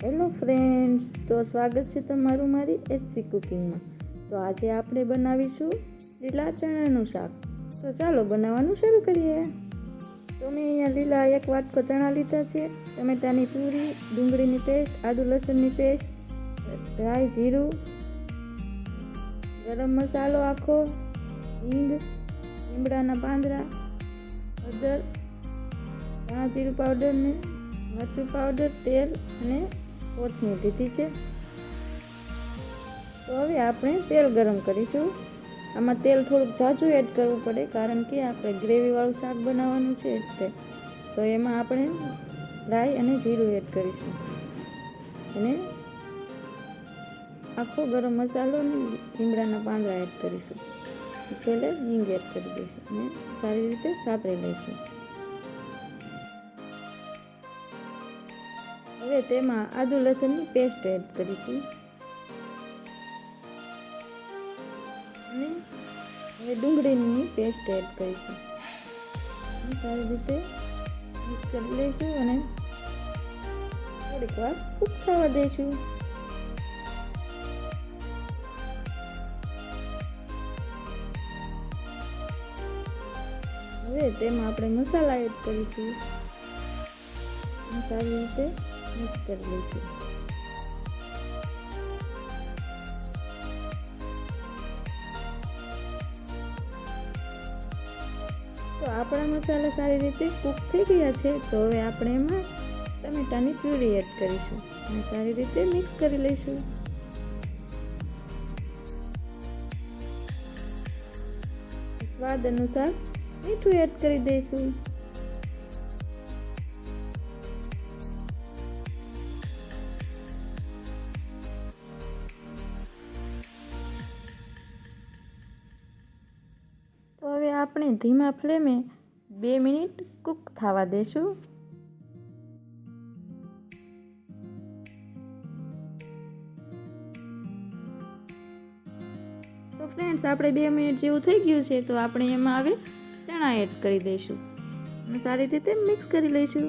Hello friends, તો સ્વાગત છે તમારું મારી એસસી કુકિંગમાં। તો આજે આપણે બનાવીશું લીલા ચણાનું શાક। તો ચાલો બનાવવાનું શરૂ કરીએ। તો મેં અહીંયા લીલા એક વાટકો ચણા લીધા છે, ટમેટાની પ્યુરી, ડુંગળીની પેસ્ટ, આદુ લસણની પેસ્ટ, રાઈ, જીરું, ગરમ મસાલો આખો, હિંગ, લીમડાના પાંદડા, હળદર, ધાણા જીરું પાવડર ને મરચું પાવડર, તેલ અને કોથમીર લીધી છે। તો હવે આપણે તેલ ગરમ કરીશું। આમાં તેલ થોડુંક ઝાઝું એડ કરવું પડે, કારણ કે આપણે ગ્રેવીવાળું શાક બનાવવાનું છે એટલે। તો એમાં આપણે રાઈ અને જીરું એડ કરીશું અને આખો ગરમ મસાલો અને લીમડાના પાંદડા એડ કરીશું। છેલ્લે હિંગ એડ કરી દઈશું અને સારી રીતે સાતળી લઈશું। હવે તેમાં આદુ લસણની પેસ્ટ એડ કરીશું અને હવે ડુંગળીની પેસ્ટ એડ કરીશું। સારી રીતે મિક્સ કરી લઈશું અને થોડીક વાર કૂક થવા દઈશું। હવે તેમાં આપણે મસાલા એડ કરીશું અને સારી રીતે મિક્સ કરી લઈશું। તો આપણા મસાલા સારી રીતે કૂક થઈ ગયા છે। તો હવે આપણે એમાં ટમેટાની પ્યુરી એડ કરીશું અને સારી રીતે મિક્સ કરી લઈશું। સ્વાદ અનુસાર મીઠું એડ કરી દઈશું। તો હવે આપણે ધીમા ફ્લેમે 2 મિનિટ કૂક થવા દેશું। તો ફ્રેન્ડ્સ, આપણે 2 મિનિટ જેવું થઈ ગયું છે, તો આપણે એમાં હવે ચણા એડ કરી દઈશું અને સારી રીતે મિક્સ કરી લઈશું।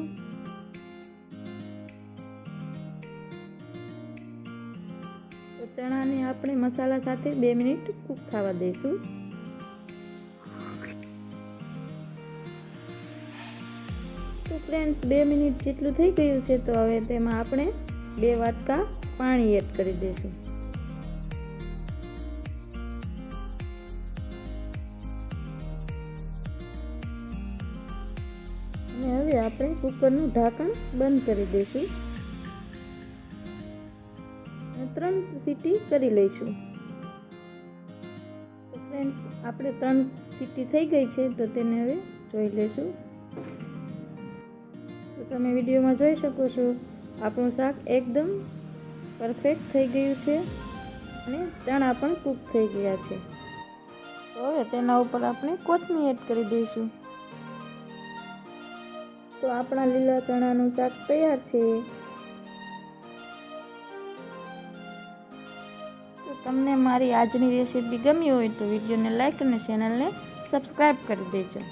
તો ચણાને આપણે મસાલા સાથે 2 મિનિટ કૂક થવા દઈશું। તો ફ્રેન્ડ્સ, 2 મિનિટ જેટલું થઈ ગયું છે, તો હવે તેમાં આપણે 2 વાટકા પાણી એડ કરી દઈશું। અને હવે આપણે કુકરનું ઢાંકણ બંધ કરી દઈશું અને 3 સીટી કરી લઈશું। તો ફ્રેન્ડ્સ, આપણે 3 સીટી થઈ ગઈ છે, તો તેને હવે જોઈ લઈશું। તો તમે વિડીયોમાં જોઈ શકો છો, આપણું શાક એકદમ પરફેક્ટ થઈ ગયું છે અને ચણા પણ કૂક થઈ ગયા છે। તો હવે તેના ઉપર આપણે કોથમીર એડ કરી દઈશું। તો આપણા લીલા ચણાનું શાક તૈયાર છે। તો તમને મારી આજની રેસીપી ગમી હોય તો વિડીયોને લાઈક અને ચેનલને સબસ્ક્રાઈબ કરી દેજો।